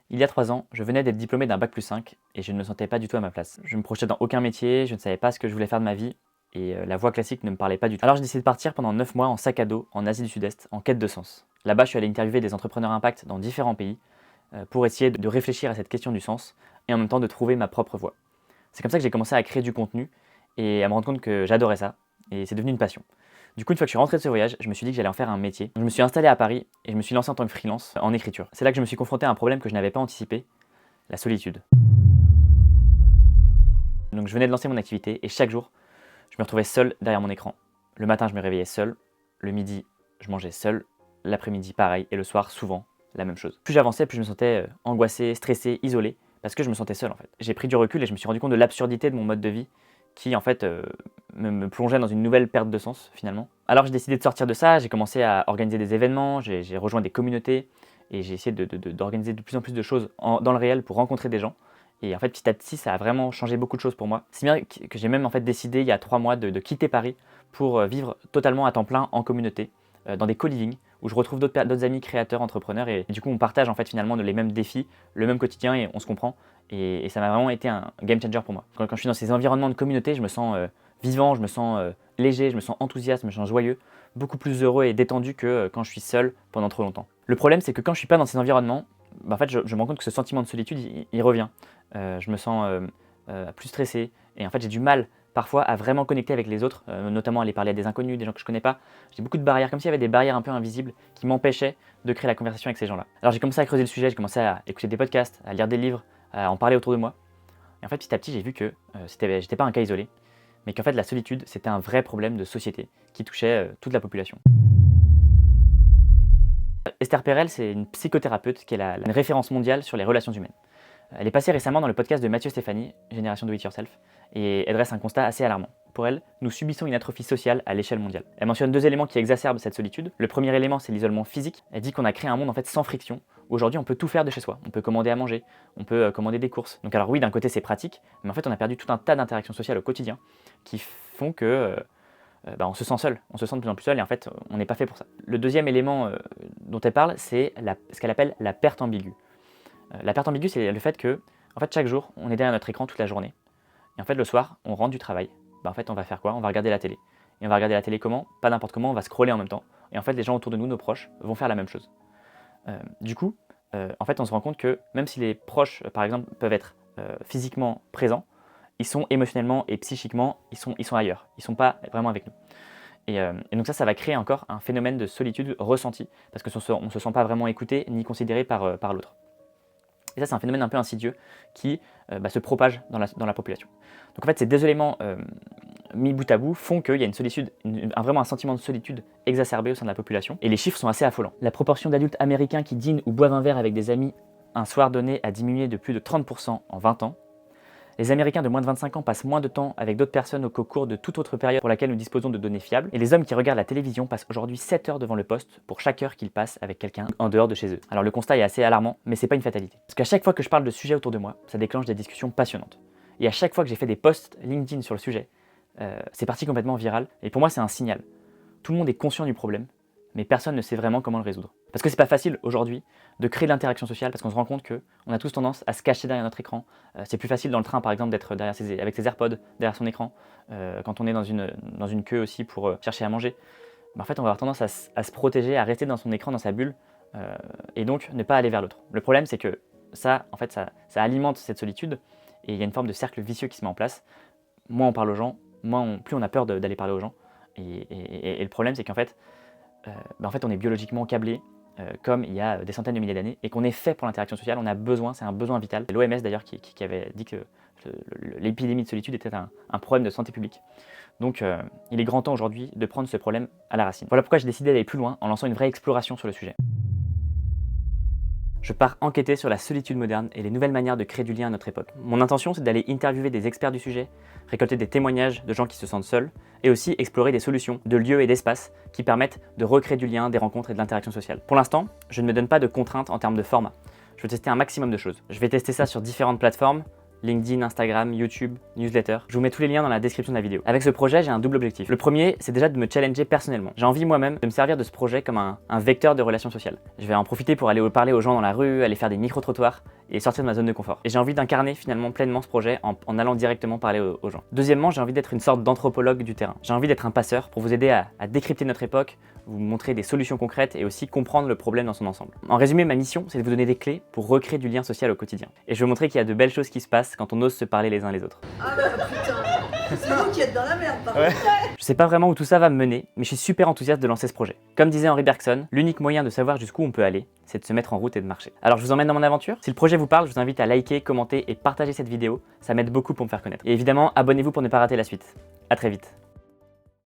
Il y a 3 ans, je venais d'être diplômé d'un bac+5 et je ne me sentais pas du tout à ma place. Je me projetais dans aucun métier, je ne savais pas ce que je voulais faire de ma vie et la voie classique ne me parlait pas du tout. Alors j'ai décidé de partir pendant 9 mois en sac à dos en Asie du Sud-Est en quête de sens. Là-bas, je suis allé interviewer des entrepreneurs impact dans différents pays pour essayer de réfléchir à cette question du sens et en même temps de trouver ma propre voie. C'est comme ça que j'ai commencé à créer du contenu et à me rendre compte que j'adorais ça et c'est devenu une passion. Du coup, une fois que je suis rentré de ce voyage, je me suis dit que j'allais en faire un métier. Je me suis installé à Paris et je me suis lancé en tant que freelance en écriture. C'est là que je me suis confronté à un problème que je n'avais pas anticipé, la solitude. Donc je venais de lancer mon activité et chaque jour, je me retrouvais seul derrière mon écran. Le matin, je me réveillais seul, le midi, je mangeais seul, l'après-midi pareil et le soir, souvent, la même chose. Plus j'avançais, plus je me sentais angoissé, stressé, isolé, parce que je me sentais seul en fait. J'ai pris du recul et je me suis rendu compte de l'absurdité de mon mode de vie qui en fait me plongeait dans une nouvelle perte de sens finalement. Alors j'ai décidé de sortir de ça, j'ai commencé à organiser des événements, j'ai rejoint des communautés et j'ai essayé d'organiser de plus en plus de choses dans le réel pour rencontrer des gens. Et en fait petit à petit ça a vraiment changé beaucoup de choses pour moi. Si bien que j'ai même en fait décidé il y a 3 mois de quitter Paris pour vivre totalement à temps plein en communauté, dans des co-living où je retrouve d'autres amis créateurs, entrepreneurs et du coup on partage en fait finalement les mêmes défis, le même quotidien et on se comprend et ça m'a vraiment été un game changer pour moi. Quand je suis dans ces environnements de communauté, je me sens vivant, je me sens léger, je me sens enthousiaste, je me sens joyeux, beaucoup plus heureux et détendu que quand je suis seul pendant trop longtemps. Le problème c'est que quand je suis pas dans ces environnements, en fait je me rends compte que ce sentiment de solitude il revient. Je me sens plus stressé et en fait j'ai du mal parfois à vraiment connecter avec les autres, notamment aller parler à des inconnus, des gens que je connais pas. J'ai beaucoup de barrières, comme s'il y avait des barrières un peu invisibles qui m'empêchaient de créer la conversation avec ces gens-là. Alors j'ai commencé à creuser le sujet, j'ai commencé à écouter des podcasts, à lire des livres, à en parler autour de moi. Et en fait petit à petit j'ai vu que j'étais pas un cas isolé, mais qu'en fait la solitude c'était un vrai problème de société qui touchait toute la population. Esther Perel, c'est une psychothérapeute qui est une référence mondiale sur les relations humaines. Elle est passée récemment dans le podcast de Mathieu Stéphanie, Génération Do It Yourself, et elle dresse un constat assez alarmant. Pour elle, nous subissons une atrophie sociale à l'échelle mondiale. Elle mentionne 2 éléments qui exacerbent cette solitude. Le premier élément, c'est l'isolement physique. Elle dit qu'on a créé un monde en fait sans friction. Aujourd'hui, on peut tout faire de chez soi. On peut commander à manger, on peut commander des courses. Donc alors oui, d'un côté c'est pratique, mais en fait on a perdu tout un tas d'interactions sociales au quotidien qui font que on se sent seul, on se sent de plus en plus seul et en fait on n'est pas fait pour ça. Le deuxième élément dont elle parle, c'est ce qu'elle appelle la perte ambiguë. La perte ambiguë, c'est le fait que en fait, chaque jour, on est derrière notre écran toute la journée. Et en fait, le soir, on rentre du travail. En fait, on va faire quoi? On va regarder la télé. Et on va regarder la télé comment? Pas n'importe comment, on va scroller en même temps. Et en fait, les gens autour de nous, nos proches, vont faire la même chose. Du coup, en fait, on se rend compte que même si les proches, par exemple, peuvent être physiquement présents, ils sont émotionnellement et psychiquement, ils sont ailleurs. Ils ne sont pas vraiment avec nous. Et donc ça va créer encore un phénomène de solitude ressenti, parce qu'on ne se sent pas vraiment écouté ni considéré par l'autre. Et ça, c'est un phénomène un peu insidieux qui se propage dans la population. Donc en fait, ces 2 éléments mis bout à bout font qu'il y a une solitude, vraiment un sentiment de solitude exacerbé au sein de la population. Et les chiffres sont assez affolants. La proportion d'adultes américains qui dînent ou boivent un verre avec des amis un soir donné a diminué de plus de 30% en 20 ans. Les Américains de moins de 25 ans passent moins de temps avec d'autres personnes qu'au cours de toute autre période pour laquelle nous disposons de données fiables. Et les hommes qui regardent la télévision passent aujourd'hui 7 heures devant le poste pour chaque heure qu'ils passent avec quelqu'un en dehors de chez eux. Alors le constat est assez alarmant, mais c'est pas une fatalité. Parce qu'à chaque fois que je parle de sujets autour de moi, ça déclenche des discussions passionnantes. Et à chaque fois que j'ai fait des posts LinkedIn sur le sujet, c'est parti complètement viral. Et pour moi, c'est un signal. Tout le monde est conscient du problème, mais personne ne sait vraiment comment le résoudre. Parce que c'est pas facile aujourd'hui de créer de l'interaction sociale parce qu'on se rend compte qu'on a tous tendance à se cacher derrière notre écran. C'est plus facile dans le train par exemple d'être avec ses AirPods derrière son écran, quand on est dans une queue aussi pour chercher à manger. En fait on va avoir tendance à se protéger, à rester dans son écran, dans sa bulle, et donc ne pas aller vers l'autre. Le problème c'est que ça alimente cette solitude et il y a une forme de cercle vicieux qui se met en place. Moins on parle aux gens, plus on a peur d'aller parler aux gens. Et le problème c'est qu'en fait, on est biologiquement câblé comme il y a des centaines de milliers d'années et qu'on est fait pour l'interaction sociale, on a besoin, c'est un besoin vital. C'est l'OMS d'ailleurs qui avait dit que l'épidémie de solitude était un problème de santé publique. Donc il est grand temps aujourd'hui de prendre ce problème à la racine. Voilà pourquoi j'ai décidé d'aller plus loin en lançant une vraie exploration sur le sujet. Je pars enquêter sur la solitude moderne et les nouvelles manières de créer du lien à notre époque. Mon intention, c'est d'aller interviewer des experts du sujet, récolter des témoignages de gens qui se sentent seuls, et aussi explorer des solutions de lieux et d'espaces qui permettent de recréer du lien, des rencontres et de l'interaction sociale. Pour l'instant, je ne me donne pas de contraintes en termes de format. Je veux tester un maximum de choses. Je vais tester ça sur différentes plateformes, LinkedIn, Instagram, YouTube, newsletter. Je vous mets tous les liens dans la description de la vidéo. Avec ce projet, j'ai un double objectif. Le premier, c'est déjà de me challenger personnellement. J'ai envie moi-même de me servir de ce projet comme un vecteur de relations sociales. Je vais en profiter pour aller parler aux gens dans la rue, aller faire des micro-trottoirs et sortir de ma zone de confort. Et j'ai envie d'incarner finalement pleinement ce projet en allant directement parler aux gens. Deuxièmement, j'ai envie d'être une sorte d'anthropologue du terrain. J'ai envie d'être un passeur pour vous aider à décrypter notre époque, vous montrer des solutions concrètes et aussi comprendre le problème dans son ensemble. En résumé, ma mission, c'est de vous donner des clés pour recréer du lien social au quotidien. Et je veux montrer qu'il y a de belles choses qui se passent quand on ose se parler les uns les autres. Ah bah putain, c'est vous qui êtes dans la merde par contre. Je sais pas vraiment où tout ça va me mener, mais je suis super enthousiaste de lancer ce projet. Comme disait Henri Bergson, l'unique moyen de savoir jusqu'où on peut aller, c'est de se mettre en route et de marcher. Alors je vous emmène dans mon aventure. Si le projet vous parle, je vous invite à liker, commenter et partager cette vidéo. Ça m'aide beaucoup pour me faire connaître. Et évidemment, abonnez-vous pour ne pas rater la suite. À très vite.